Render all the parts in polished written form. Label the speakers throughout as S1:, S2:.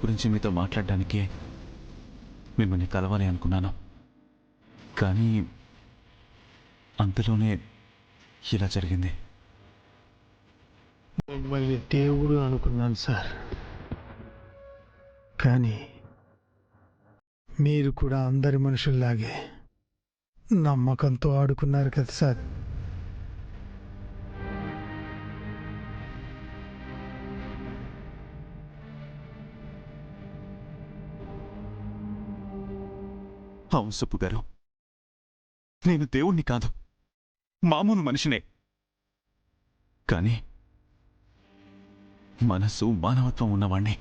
S1: గురించి మీతో మాట్లాడడానికి మిమ్మల్ని కలవాలి అనుకున్నాను. కానీ అంతలోనే ఇలా జరిగింది.
S2: మిమ్మల్ని దేవుడు అనుకున్నాను సార్, కానీ మీరు కూడా అందరి మనుషుల్లాగే నమ్మకంతో ఆడుకున్నారు కదా సార్.
S1: అవును సుబ్బు గారు, నేను దేవుణ్ణి కాదు, మామూలు మనిషినే. కానీ మనసు మానవత్వం ఉన్నవాణ్ణి.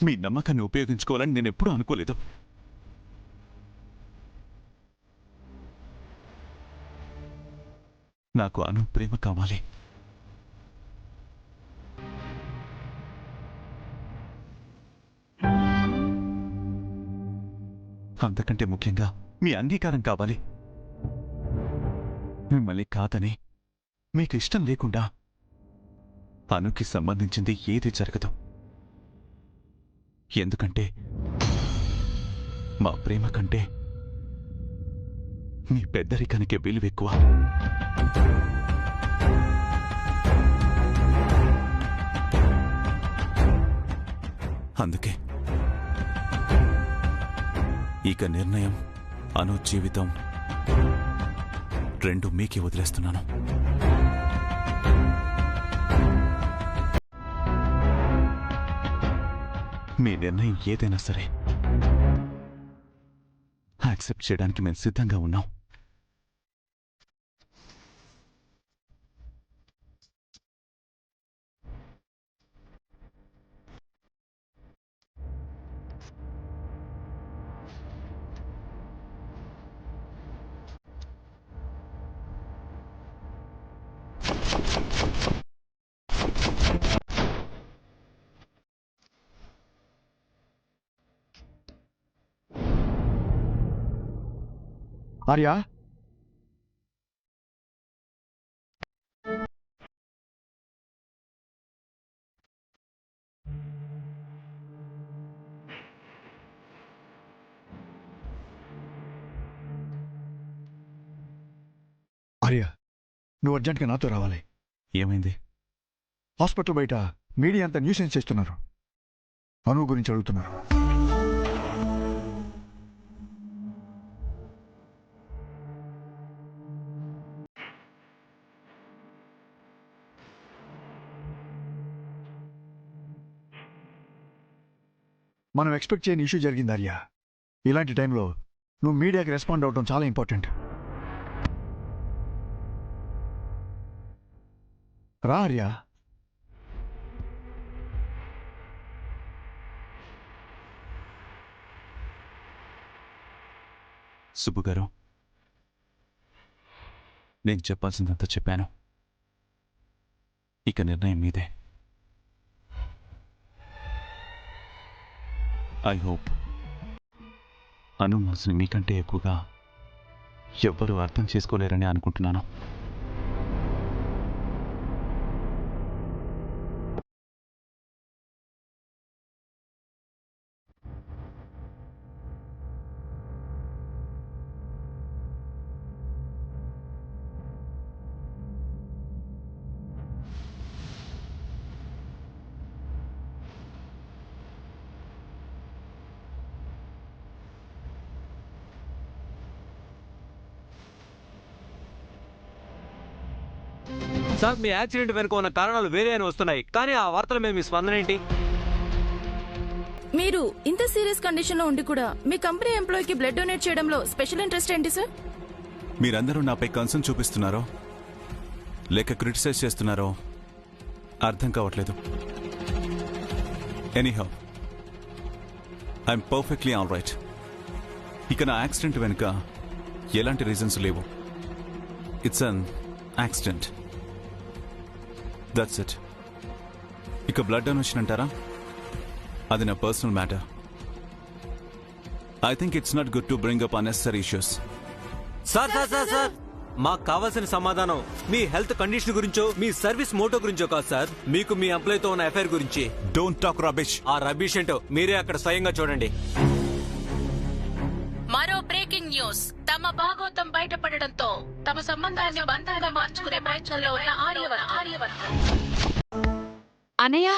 S1: మీ నమ్మకాన్ని ఉపయోగించుకోవాలని నేను ఎప్పుడూ అనుకోలేదు. నాకు అను ప్రేమ కావాలి. అంతకంటే ముఖ్యంగా మీ అంగీకారం కావాలి. మిమ్మల్ని కాదని, మీకు ఇష్టం లేకుండా అనుకి సంబంధించింది ఏది జరగదు. ఎందుకంటే మా ప్రేమ కంటే మీ పెద్దరికానికి విలువెక్కువ. అందుకే ఇక నిర్ణయం, అను జీవితం రెండు మీకే వదిలేస్తున్నాను. మీ నిర్ణయం ఏదైనా సరే యాక్సెప్ట్ చేయడానికి మేము సిద్ధంగా ఉన్నాం.
S3: ఆర్యా, ఆర్యా, నువ్వు అర్జెంట్గా నాతో రావాలి.
S1: ఏమైంది?
S3: హాస్పిటల్ బయట మీడియా అంతా న్యూసెన్స్ చేస్తున్నారు. అను గురించి అడుగుతున్నారు. మనం ఎక్స్పెక్ట్ చేయని ఇష్యూ జరిగింది ఆర్యా. ఇలాంటి టైంలో నువ్వు మీడియాకి రెస్పాండ్ అవడం చాలా ఇంపార్టెంట్. రా ఆర్యా.
S1: సుబ్బు గారు, నేను చెప్పాల్సిందంతా చెప్పాను. ఇక నిర్ణయం మీదే. ఐ హోప్ అను మనసుని మీకంటే ఎక్కువగా ఎవ్వరూ అర్థం చేసుకోలేరని అనుకుంటున్నాను.
S4: సార్, మీ యాక్సిడెంట్ వెనుక ఉన్న కారణాలు వేరే అని వస్తున్నాయి, కానీ ఆ వార్తల మీద మీ స్పందన ఏంటి?
S5: మీరు ఇంత సీరియస్ కండిషన్ లో ఉండి కూడా మీ కంపెనీ ఎంప్లాయీకి బ్లడ్ డొనేట్ చేయడంలో స్పెషల్ ఇంట్రెస్ట్ ఏంటి సార్?
S1: మీరందరూ నాపై కన్సర్న్ చూపిస్తున్నారో లేక క్రిటిసైజ్ చేస్తున్నారో అర్థం కావట్లేదు. Anyhow, I'm perfectly all right. ఇక నా యాక్సిడెంట్ వెనుక ఎలాంటి రీజన్స్ లేవు. It's an accident, that's it. ఇక బ్లడ్ డొనేషన్ అంటారా, అది నా personal matter. I think it's not good to bring up unnecessary issues.
S4: Sir sir sir sir మాకు కావాల్సిన సమాధానం మీ హెల్త్ కండిషన్ గురించో మీ సర్వీస్ మోటో గురించో కాదు సార్, మీకు మీ ఎంప్లాయీతో ఉన్న అఫైర్ గురించి.
S1: Don't talk rubbish.
S4: ఆ రబీష్ ఏంటో మీరే అక్కడ స్వయంగా చూడండి.
S6: మరో బ్రేకింగ్ న్యూస్. తమ భాగోతం బయటపడడంతో తమ సంబంధాన్ని బంధంగా మార్చుకునే ప్రయత్నంలో ఉన్న ఆర్యవర్ధన్.
S7: అనయ్య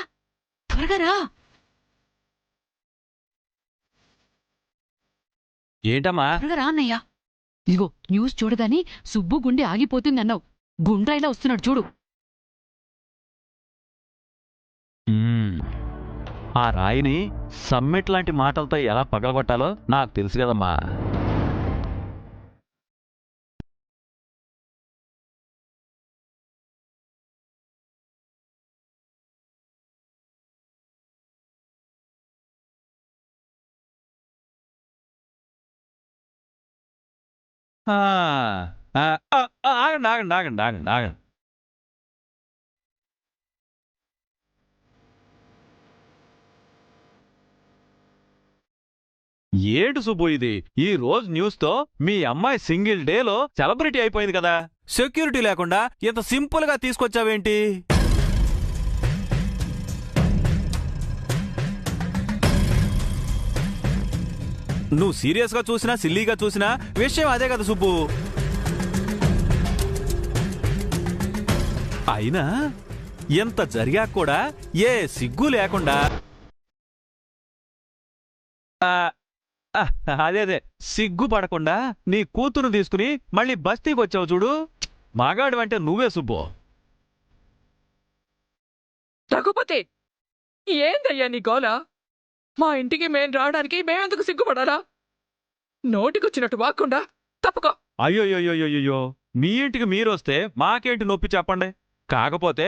S7: త్వరగా రా.
S4: ఏంటమ్మా?
S7: త్వరగా రా అన్నయ్య. ఇదిగో న్యూస్ చూడగాని సుబ్బు గుండె ఆగిపోతుందన్నావు. గుండ్రాయిలా వస్తున్నాడు చూడు.
S8: ఆ రాయిని సమ్మెట్ లాంటి మాటలతో ఎలా పగలగొట్టాలో నాకు తెలుసు కదమ్మా. ఆగండి ఆగండి ఆగండి ఆగండి ఆగండి. ఏంటి సుబ్బు ఇది? ఈ రోజు న్యూస్ తో మీ అమ్మాయి సింగిల్ డేలో సెలబ్రిటీ అయిపోయింది కదా. సెక్యూరిటీ లేకుండా ఇంత సింపుల్ గా తీసుకొచ్చావేంటి? నువ్వు సీరియస్ గా చూసినా సిల్లీగా చూసినా విషయం అదే కదా సుబ్బు. అయినా ఎంత జరిగాక కూడా ఏ సిగ్గు లేకుండా అదే సిగ్గు పడకుండా నీ కూతురు తీసుకుని మళ్ళీ బస్తీకి వచ్చావు చూడు. మగాడు అంటే నువ్వే సుబ్బు.
S9: రఘుపతి, ఏందయ్యా నీ గోల? మా ఇంటికి మేం రావడానికి మేమెందుకు సిగ్గుపడాలా? నోటికొచ్చినట్టు వాక్కుండా తప్పుకో.
S8: అయ్యోయ్యోయ్యోయ్యో, మీ ఇంటికి మీరొస్తే మాకేంటి నొప్పి చెప్పండి. కాకపోతే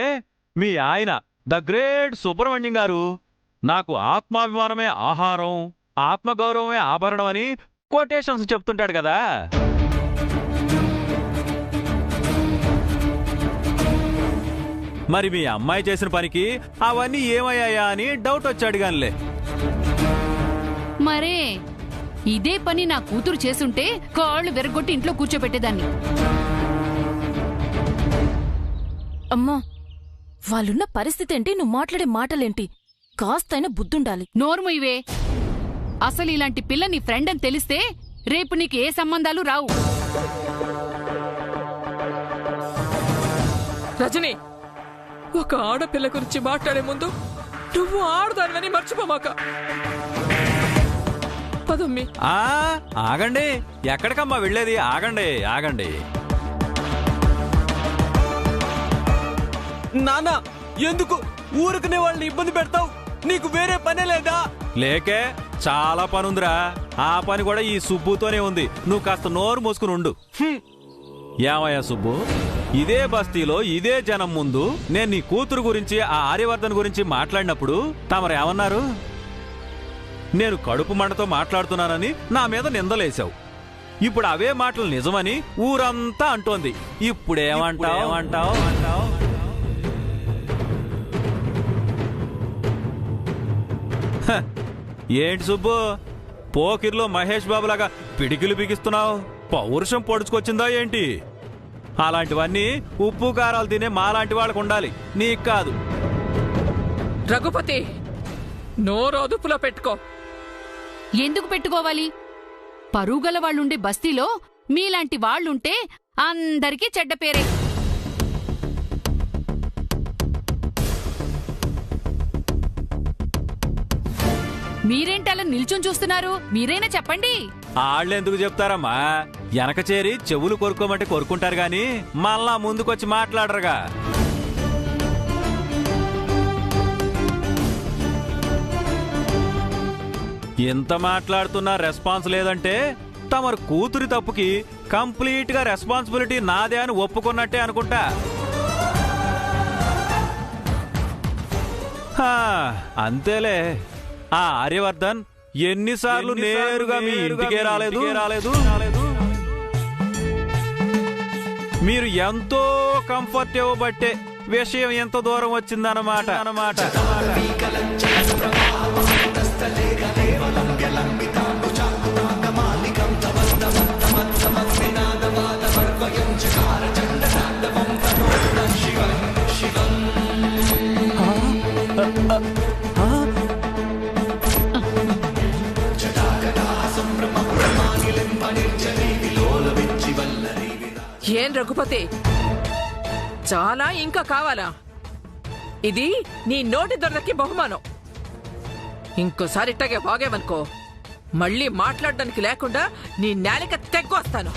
S8: మీ ఆయన ద గ్రేట్ సుబ్రహ్మణ్యం గారు నాకు ఆత్మాభిమానమే ఆహారం, ఆత్మగౌరవమే ఆభరణం అని కొటేషన్స్ చెప్తుంటాడు కదా. మరి మీ అమ్మాయి చేసిన పనికి అవన్నీ ఏమయ్యాయా అని డౌట్ వచ్చాడు గానిలే.
S7: మరే ఇదే పని నా కూతురు చేసుంటే కాళ్ళు విరగొట్టి ఇంట్లో కూర్చోబెట్టేదాన్ని.
S5: అమ్మా, వాళ్ళున్న పరిస్థితి ఏంటి? నువ్వు మాట్లాడే మాటలేంటి? కాస్తైనా బుద్ధుండాలి.
S7: నోర్ముయివే. అసలు ఇలాంటి పిల్ల నీ ఫ్రెండ్ అని తెలిస్తే రేపు నీకు ఏ సంబంధాలు రావు.
S9: రజని, ఒక ఆడపిల్ల గురించి మాట్లాడే ముందు నువ్వు ఆడదానివని మర్చిపోమాక. పదమ్మి.
S8: ఆగండి, ఎక్కడికమ్మా వెళ్ళేది? ఆగండి ఆగండి.
S4: నాన్న, ఎందుకు ఊరుకునే వాళ్ళని ఇబ్బంది పెడతావు? నీకు వేరే పనే లేదా?
S8: లేకే చాలా పనుందిరా. ఆ పని కూడా ఈ సుబ్బుతోనే ఉంది. నువ్వు కాస్త నోరు మూసుకుని ఉండు. ఏమయ్యా సుబ్బు, ఇదే బస్తీలో ఇదే జనం ముందు నేను నీ కూతురు గురించి ఆ ఆర్యవర్ధన్ గురించి మాట్లాడినప్పుడు తమరేమన్నారు? నేను కడుపు మంటతో మాట్లాడుతున్నానని నా మీద నిందలేశావు. ఇప్పుడు అవే మాటలు నిజమని ఊరంతా అంటోంది. ఇప్పుడేమంటావు? ఏంటి సుబ్బు, పోకిర్లో మహేష్ బాబులాగా పిడికిలు బిగిస్తున్నావు? పౌరుషం పొడుచుకొచ్చిందా ఏంటి? అలాంటివన్నీ ఉప్పు కారాలు తినే మాలాంటి వాళ్ళకు ఉండాలి, నీకు కాదు.
S9: రఘుపతి, నోరు అదుపులో పెట్టుకో.
S7: ఎందుకు పెట్టుకోవాలి? పరుగల వాళ్ళుండే బస్తీలో మీలాంటి వాళ్ళుంటే అందరికీ చెడ్డ పేరే. మీరేంటలా నిల్చొని చూస్తున్నారు? మీరైనా చెప్పండి.
S8: ఆళ్ళెందుకు చెప్తారమ్మా? వెనక చేరి చెవులు కొరుకోమంటే కొరుకుంటారు గాని మళ్ళా ముందుకొచ్చి మాట్లాడరుగా. ఎంత మాట్లాడుతున్నా రెస్పాన్స్ లేదంటే తమరు కూతురి తప్పుకి కంప్లీట్ గా రెస్పాన్సిబిలిటీ నాదే అని ఒప్పుకున్నట్టే అనుకుంటా. అంతేలే. ఆ ఆర్యవర్ధన్ ఎన్నిసార్లు నేరుగా మీ ఇంటికే రాలేదు. మీరు ఎంతో కంఫర్ట్ ఇవ్వబట్టే విషయం ఎంత దూరం వచ్చిందన్నమాట.
S9: రఘుపతి, చాలా ఇంకా కావాలా? ఇది నీ నోటి దొరదకి బహుమానం. ఇంకోసారి ఇట్టగే వాగేవనుకో, మళ్ళీ మాట్లాడడానికి లేకుండా నీ నాలిక తెగ్గొస్తాను.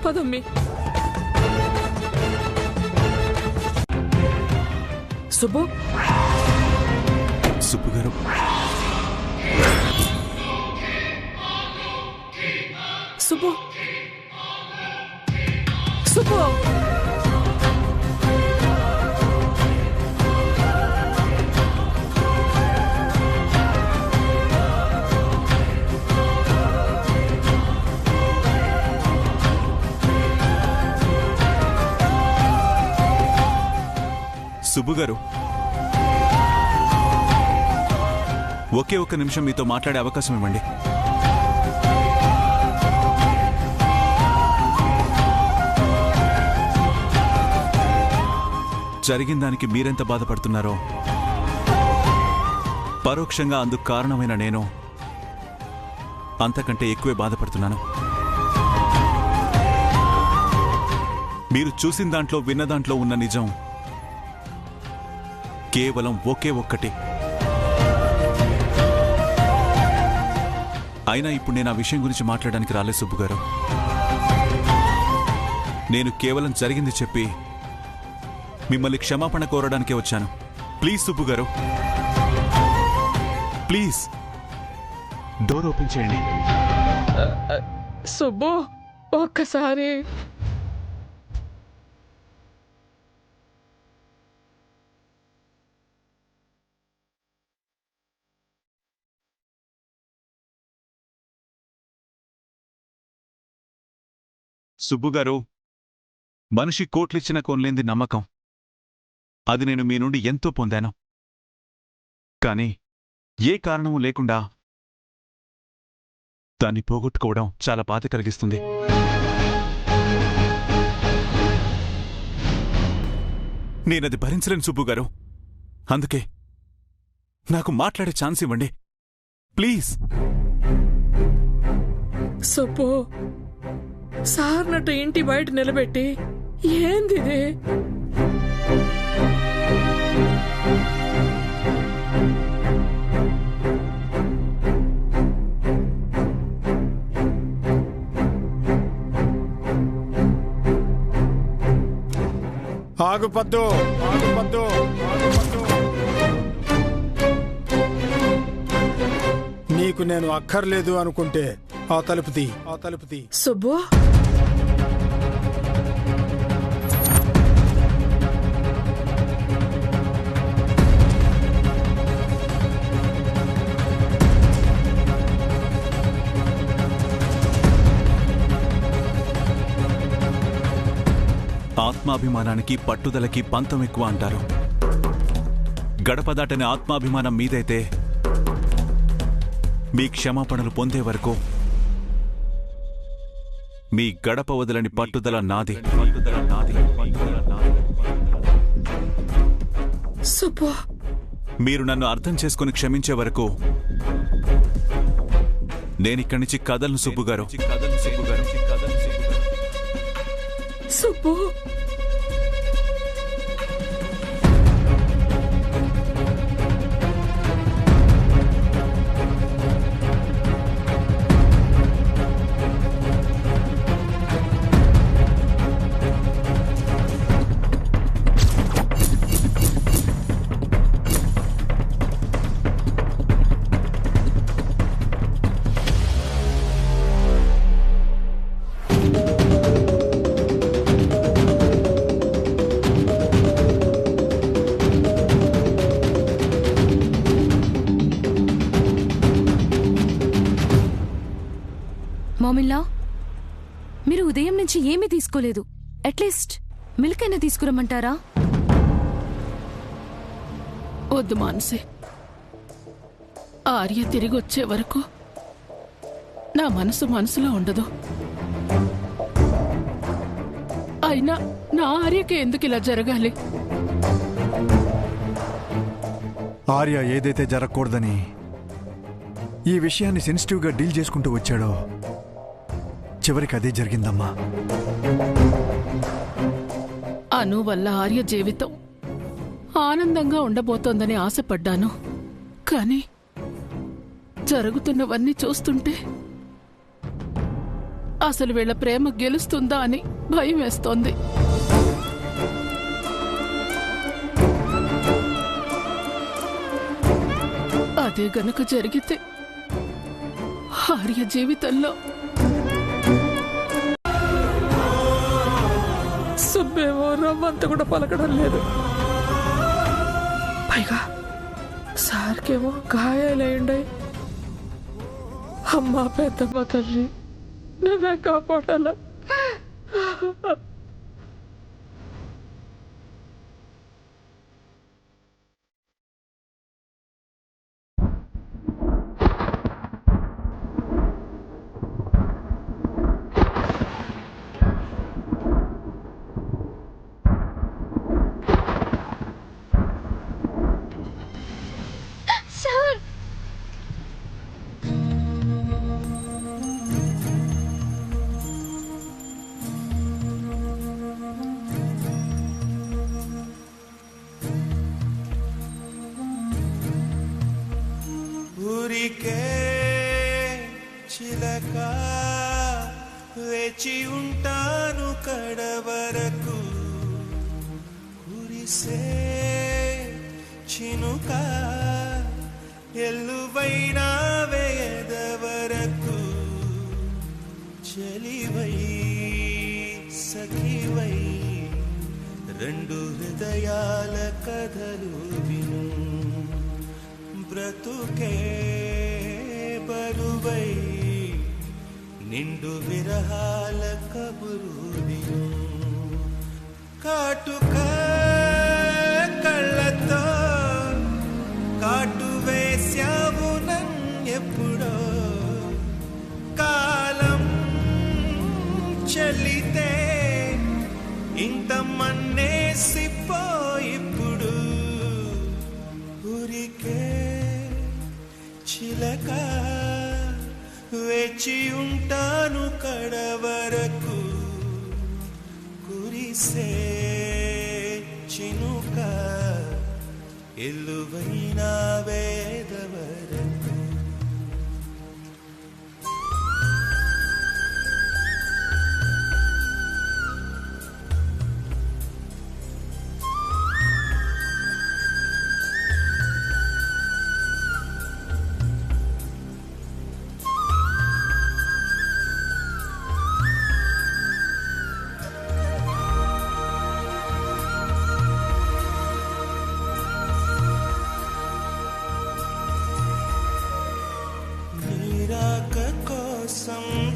S9: పదమ్మి. సుబ్బు,
S1: సుబ్బు గారు,
S9: సుబ్బు, సుబ్బు.
S1: సుబ్బు గారు, ఒకే ఒక్క నిమిషం మీతో మాట్లాడే అవకాశం ఇవ్వండి. జరిగిన దానికి మీరెంత బాధపడుతున్నారో, పరోక్షంగా అందుకు కారణమైన నేను అంతకంటే ఎక్కువే బాధపడుతున్నాను. మీరు చూసిన దాంట్లో, విన్న దాంట్లో ఉన్న నిజం కేవలం ఒకే ఒక్కటి. అయినా ఇప్పుడు నేను ఆ విషయం గురించి మాట్లాడడానికి రాలేదు సుబ్బు గారు. నేను కేవలం జరిగింది చెప్పి మిమ్మల్ని క్షమాపణ కోరడానికే వచ్చాను. ప్లీజ్ సుబ్బు గారు, ప్లీజ్ డోర్ ఓపెన్ చేయండి.
S9: సుబ్బు, ఒక్కసారి.
S1: సుబ్బు గారు, మనిషి కోట్లిచ్చిన కొనలేంది నమ్మకం. అది నేను మీ నుండి ఎంతో పొందాను. కానీ ఏ కారణము లేకుండా దాన్ని పోగొట్టుకోవడం చాలా బాధ కలిగిస్తుంది. నేనది భరించలేను సుబ్బు గారు. అందుకే నాకు మాట్లాడే ఛాన్స్ ఇవ్వండి ప్లీజ్.
S9: సుబ్బు, సార్నట్టు ఇంటి బయట నిలబెట్టి ఏందిది?
S2: ఆగుపద్దు, ఆగుపద్దు, ఆగుపద్దు. నీకు నేను అక్కర్లేదు అనుకుంటే ఆ తలుపుతి, ఆ తలుపుతి.
S9: సుబ్బు,
S1: ఆత్మాభిమానానికి పట్టుదలకి పంతం ఎక్కువ అంటారు. గడపదాటని ఆత్మాభిమానం మీదైతే మీ క్షమాపణలు పొందే వరకు మీ గడప వదలని పట్టుదల నాది.
S9: సుబ్బు,
S1: మీరు నన్ను అర్థం చేసుకుని క్షమించే వరకు నేనిక్కడి నుంచి కదలను సుబ్బు గారు.
S9: సుబ్బు,
S5: మామిల్లా, మీరు ఉదయం నుంచి ఏమీ తీసుకోలేదు. అట్లీస్ట్ మిల్క్ అయినా తీసుకురమ్మంటారా?
S9: వద్దు మానసి. ఆర్య తిరిగి వచ్చే వరకు నా మనసు మనసులో ఉండదు. అయినా నా ఆర్యకి ఎందుకు ఇలా జరగాలి?
S3: ఆర్య ఏదైతే జరగకూడదని ఈ విషయాన్ని సెన్సిటివ్గా డీల్ చేసుకుంటూ వచ్చాడో చివరికి అదే జరిగిందమ్మా.
S9: అను వల్ల ఆర్య జీవితం ఆనందంగా ఉండబోతోందని ఆశపడ్డాను. కానీ జరుగుతున్నవన్నీ చూస్తుంటే అసలు వీళ్ళ ప్రేమ గెలుస్తుందా అని భయం వేస్తోంది. అదే గనక జరిగితే ఆర్య జీవితంలో సుబ్బేమో రమ్మంత కూడా పలకడం లేదు. పైగా సార్కేమో గాయాలయ్యుండాయి. అమ్మా పెద్దమ్మ తల్లి నువ్వే కాపాడాల.
S10: చిలక వేచి ఉంటాను కడవరకు, కురిసే చినుక ఎల్లువైన వేయదవరకు, చెలివై సఖివై రెండు హృదయాల కథలు విను, బ్రతుకే బరువై నిండు విరహాల కబురు విను, కాటుక కళ్ళతో కాటు వేశావు నన్నెప్పుడో, కాలం చలితే ఇంత మన్నేసిపోయిప్పుడు, ఊరికే చిలక వేచి ఉంటాను కడవరకు, కురిసే చినుక ఎల్లువైన వేదవరకు.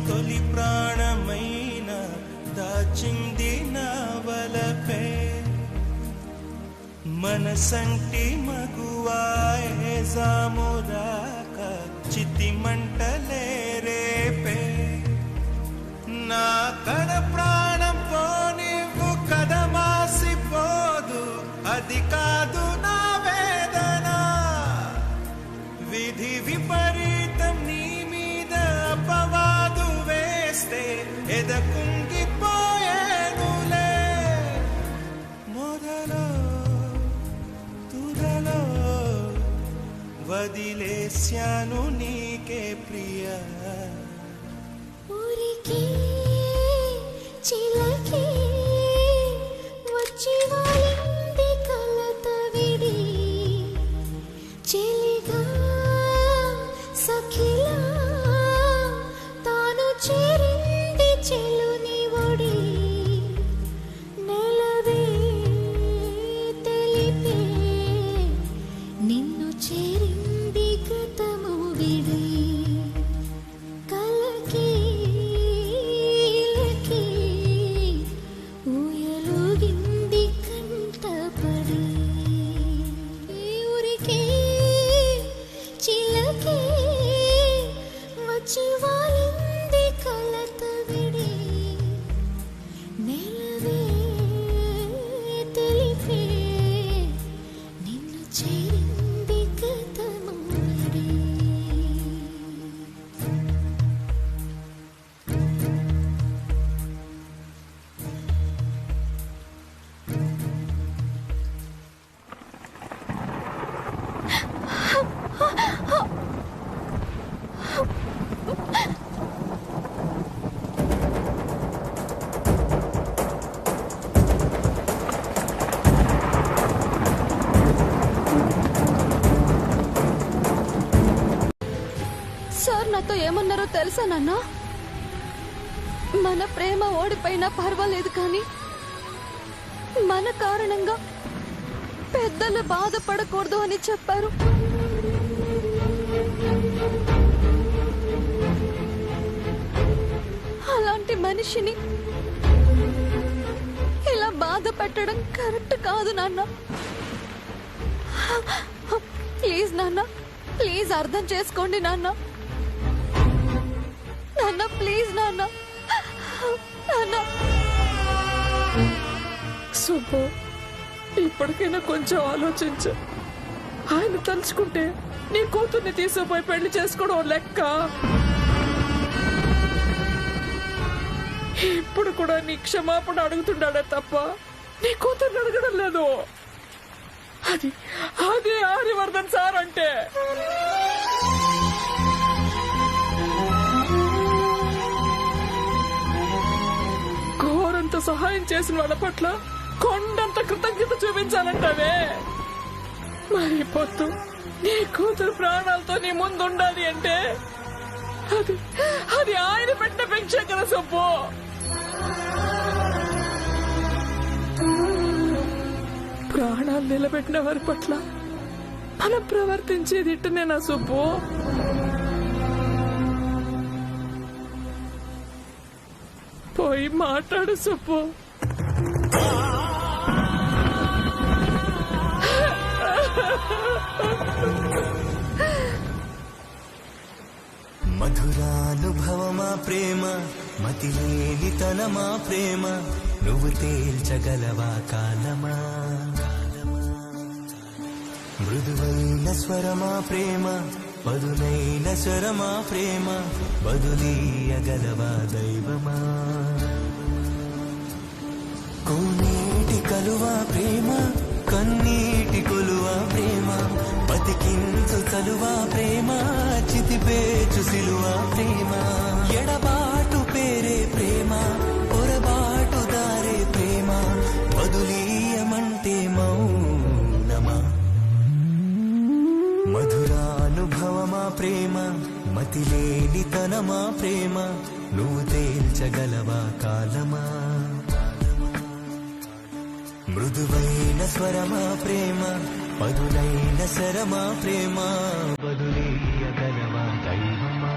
S10: తొలి ప్రాణమైన దాచింది నా వలపే, మనసంటి మగువాయే జామురాక చితి మంటలే రేపే, నా కడ ప్రాణం పోనివ్వు కదమాసిపోదు, అది కాదు నా వేదన, విధి విపరీతం నీ మీద అపవాదు వేస్తే ఎదకుంగిపోయేనులే, మొదలో తుదలో వదిలేశాను నీకే ప్రియా,
S11: ఊరికే చిలకే వచ్చి వాలింది కలత విడి, చెలిగా సఖిలా తాను చేరింది చెలుని ఒడి, నెలవే తెలిపే నిన్ను చేరింది గతము విడి,
S5: నాతో ఏమన్నారో తెలుసా నాన్న? మన ప్రేమ ఓడిపోయినా పర్వాలేదు కానీ మన కారణంగా పెద్దలు బాధపడకూడదు అని చెప్పారు. అలాంటి మనిషిని ఇలా బాధ పెట్టడం కరెక్ట్ కాదు నాన్న. ప్లీజ్ నాన్న, ప్లీజ్ అర్థం చేసుకోండి నాన్న. నాన్న ప్లీజ్ నాన్న, నాన్న.
S9: సుబ్బు, ఇప్పటికైనా కొంచెం ఆలోచించు. ఆయన తలుచుకుంటే నీ కూతుర్ని తీసుకుపోయి పెళ్లి చేసుకోవడం లెక్క. ఇప్పుడు కూడా నీ క్షమాపణ అడుగుతున్నాడే తప్ప నీ కూతుర్ని అడగడం లేదు. అది అది ఆర్యవర్ధన్ సార్ అంటే. ఘోరంత సహాయం చేసిన వాళ్ళ పట్ల కొండంత కృతజ్ఞత చూపించాలంటావే. మరి పొద్దు నీ కూతురు ప్రాణాలతో నీ ముందు ఉండాలి అంటే అది అది ఆయన పెట్టిన భిక్ష కదా సుబ్బు. ప్రాణాలు నిలబెట్టిన వారి పట్ల మనం ప్రవర్తించేది ఇట్టనేనా సుబ్బు? పోయి మాట్లాడు సుబ్బు.
S10: మధురానుభవమా ప్రేమ, మతిలేనితనమా ప్రేమ, నువ్వు తేల్చగలవా కాలమా? మృదువైన స్వరమా ప్రేమ, పదునైన స్వరమా ప్రేమ, బదులీయగలవా దైవమా? కోనేటి కలువా ప్రేమ, కన్నీటి కొలువా ప్రేమ, బతికించు కలువా ప్రేమ, చితిపేచు సిలువా ప్రేమ, ఎడబాటు పేరే ప్రేమ, పొరబాటు దారే ప్రేమ, వదులీయమంటే మౌనమా? మధురానుభవమా ప్రేమ, మతిలేనితనమా ప్రేమ, నువ్వు తేల్చగలవా కాలమా? మృదువైన స్వరమా ప్రేమ, పదునైన శరమా ప్రేమ, బదులీయగలవా దైవమా?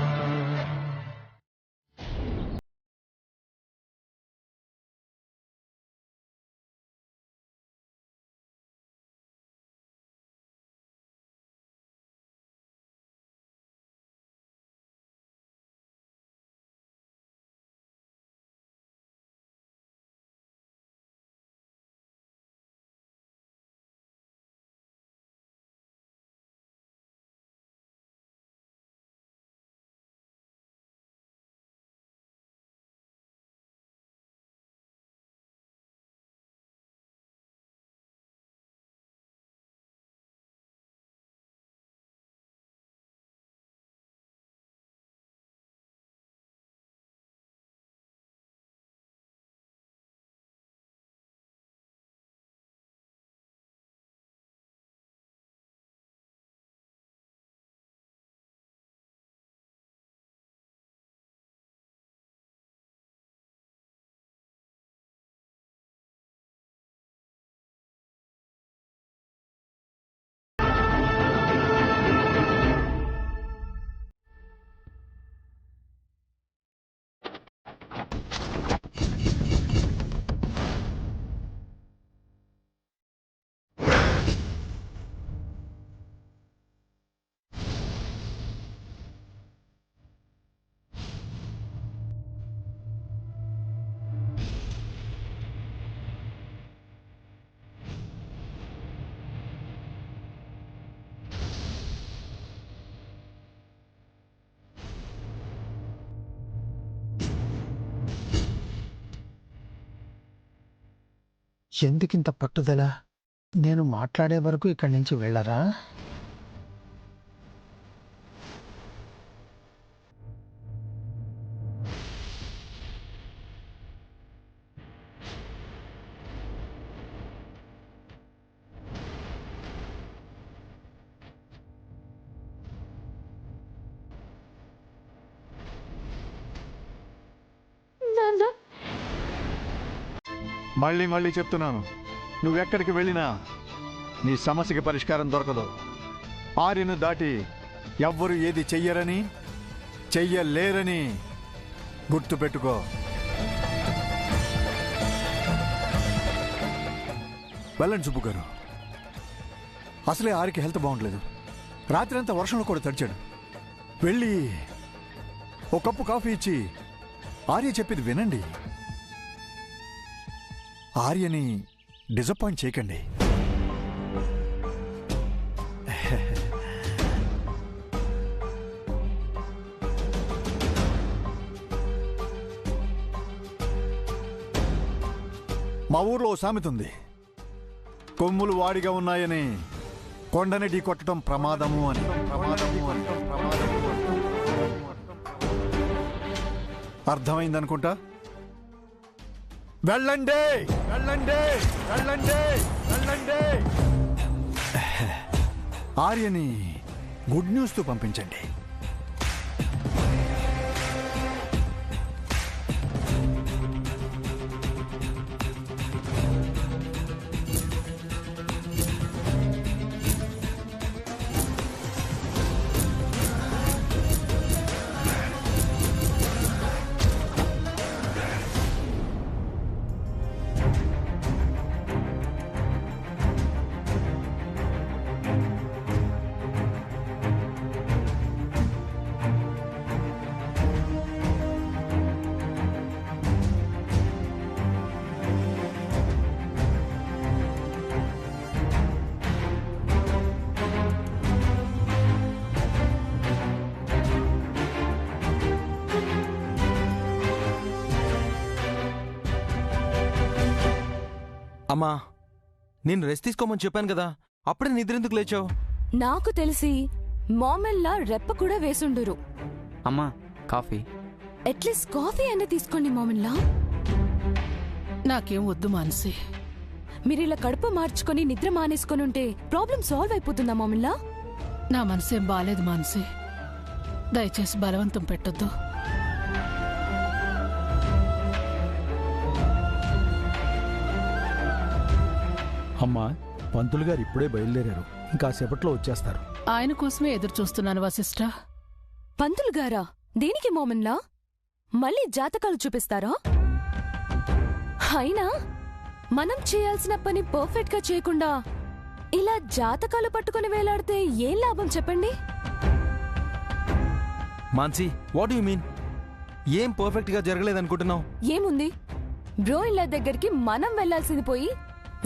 S2: ఎందుకింత పట్టుదల? నేను మాట్లాడే వరకు ఇక్కడి నుంచి వెళ్ళరా?
S3: మళ్ళీ మళ్ళీ చెప్తున్నాను, నువ్వెక్కడికి వెళ్ళినా నీ సమస్యకి పరిష్కారం దొరకదు. ఆర్యను దాటి ఎవ్వరు ఏది చెయ్యరని, చెయ్యలేరని గుర్తుపెట్టుకో. వెళ్ళండి సుబ్బు గారు. అసలే ఆర్యకి హెల్త్ బాగుండలేదు. రాత్రి అంతా వర్షంలో కూడా తడిచాడు. వెళ్ళి ఒక కప్పు కాఫీ ఇచ్చి ఆర్య చెప్పేది వినండి. ఆర్యని డిసప్పాయింట్ చేయకండి. మా ఊర్లో ఓ సామెత ఉంది, కొమ్ములు వాడిగా ఉన్నాయని కొండని ఢీ కొట్టడం ప్రమాదము అని. అర్థమైందనుకుంటా. వెళ్ళండి వెళ్ళండి వెళ్ళండి వెళ్ళండి. ఆర్యని గుడ్ న్యూస్తో పంపించండి.
S12: అమ్మా, నేను రెస్ట్ తీసుకోమని చెప్పాను కదా, అప్పుడే నిద్రెందుకు లేచావు?
S5: నాకు తెలిసి మామెల్లా రెప్ప కూడా వేసుండురు.
S12: అమ్మా, కాఫీ.
S5: అట్లీస్ట్ కాఫీ అయినా తీసుకోండి మామెల్లా.
S9: నాకేం వద్దు మానసి.
S5: మీరిలా కడుపు మార్చుకొని నిద్ర మానేసుకొని ఉంటే ప్రాబ్లం సాల్వ్ అయిపోతుందా మామెల్లా?
S9: నా మనసేం బాలేదు మానసి. దయచేసి బలవంతం పెట్టొద్దు.
S2: అమ్మా, పంతులు గారు ఇప్పుడే బయలుదేరారు, ఇంకాసేపట్లో వచ్చేస్తారు.
S9: ఆయన కోసమే ఎదురు చూస్తున్నాను వశిష్ఠ.
S5: పంతులు గారా? దేనికి మోమన్లా? మళ్ళీ జాతకాలు చూపిస్తారా? అయినా మనం చేయాల్సిన పని పర్ఫెక్ట్ గా చేయకుండా ఇలా జాతకాలు పట్టుకుని వేలాడితే ఏం లాభం చెప్పండి?
S12: Mansi, what you mean? ఏం పర్ఫెక్ట్ గా జరగలేదనుకుంటున్నావు?
S5: ఏముంది, బ్రోయిన్ల దగ్గరికి మనం వెళ్లాల్సింది పోయి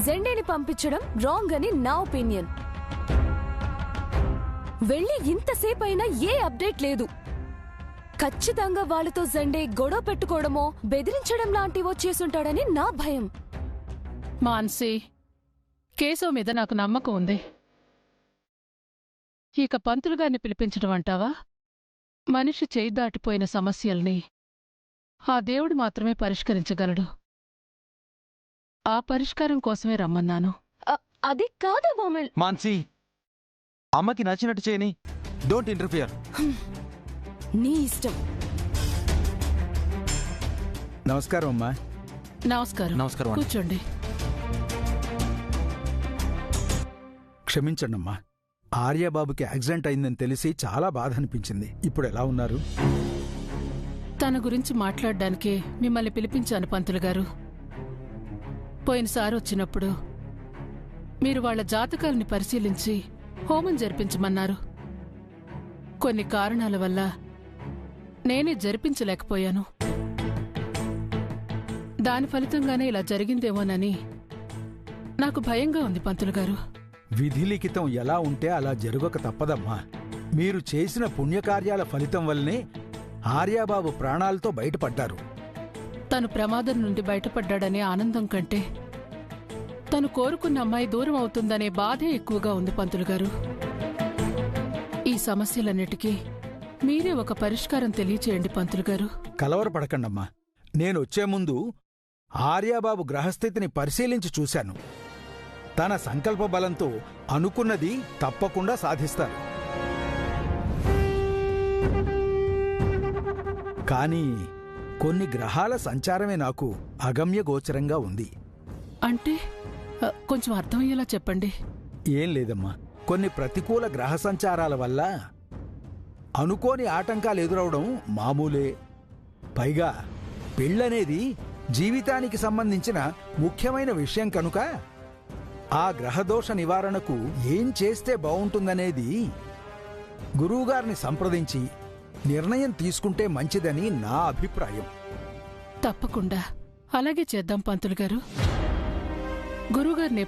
S5: జెండేని పంపించడం రాంగ్ అని నా ఒపీనియన్. వెళ్ళి ఇంతసేపు అయినా ఏ అప్డేట్ లేదు. ఖచ్చితంగా వాళ్ళతో జెండే గొడవ పెట్టుకోవడమో బెదిరించడం లాంటివో చేసుంటాడని నా భయం.
S9: మాన్సీ, కేశవ్ మీద నాకు నమ్మకం ఉంది. ఇక పంతులు గారిని పిలిపించడం అంటావా? మనిషి చేయి దాటిపోయిన సమస్యల్ని ఆ దేవుడు మాత్రమే పరిష్కరించగలడు. ఆ పరిష్కారం కోసమే రమ్మన్నాను.
S5: అది కాదా మోమెల్?
S12: మాన్సీ, అమ్మకి నచ్చినట్టు చేయని. Don't interfere.
S5: నీ ఇష్టం.
S2: నమస్కారం అమ్మా.
S9: నమస్కారం.
S12: నమస్కారం.
S9: కూర్చోండి.
S2: క్షమించండమ్మా, ఆర్యబాబుకి యాక్సిడెంట్ అయిందని తెలిసి చాలా బాధ అనిపించింది. ఇప్పుడు ఎలా ఉన్నారు?
S9: తన గురించి మాట్లాడడానికే మిమ్మల్ని పిలిపించాను పంతులు గారు. పోయినసారి వచ్చినప్పుడు మీరు వాళ్ల జాతకాలని పరిశీలించి హోమం జరిపించమన్నారు. కొన్ని కారణాల వల్ల నేనే జరిపించలేకపోయాను. దాని ఫలితంగానే ఇలా జరిగిందేమోనని నాకు భయంగా ఉంది పంతులు గారు.
S2: విధిలిఖితం ఎలా ఉంటే అలా జరగక తప్పదమ్మా. మీరు చేసిన పుణ్యకార్యాల ఫలితం వల్లనే ఆర్యబాబు ప్రాణాలతో బయటపడ్డారు.
S9: తను ప్రమాదం నుండి బయటపడ్డాడనే ఆనందం కంటే తను కోరుకున్న అమ్మాయి దూరం అవుతుందనే బాధే ఎక్కువగా ఉంది పంతులు గారు. ఈ సమస్యలన్నిటికీ మీరే ఒక పరిష్కారం తెలియచేయండి పంతులు గారు.
S2: కలవరపడకండమ్మా. నేనొచ్చే ముందు ఆర్యబాబు గ్రహస్థితిని పరిశీలించి చూశాను. తన సంకల్ప బలంతో అనుకున్నది తప్పకుండా సాధిస్తారు. కానీ కొన్ని గ్రహాల సంచారమే నాకు అగమ్య గోచరంగా ఉంది.
S9: అంటే కొంచెం అర్థమయ్యేలా చెప్పండి.
S2: ఏం లేదమ్మా, కొన్ని ప్రతికూల గ్రహ సంచారాల వల్ల అనుకోని ఆటంకాలు ఎదురవడం మామూలే. పైగా పెళ్ళనేది జీవితానికి సంబంధించిన ముఖ్యమైన విషయం కనుక ఆ గ్రహదోష నివారణకు ఏం చేస్తే బావుంటుందనేది గురువుగారిని సంప్రదించి నిర్ణయం తీసుకుంటే మంచిదని నా అభిప్రాయం.
S9: తప్పకుండా అలాగే చేద్దాం పంతులు గారు. గురువుగారిని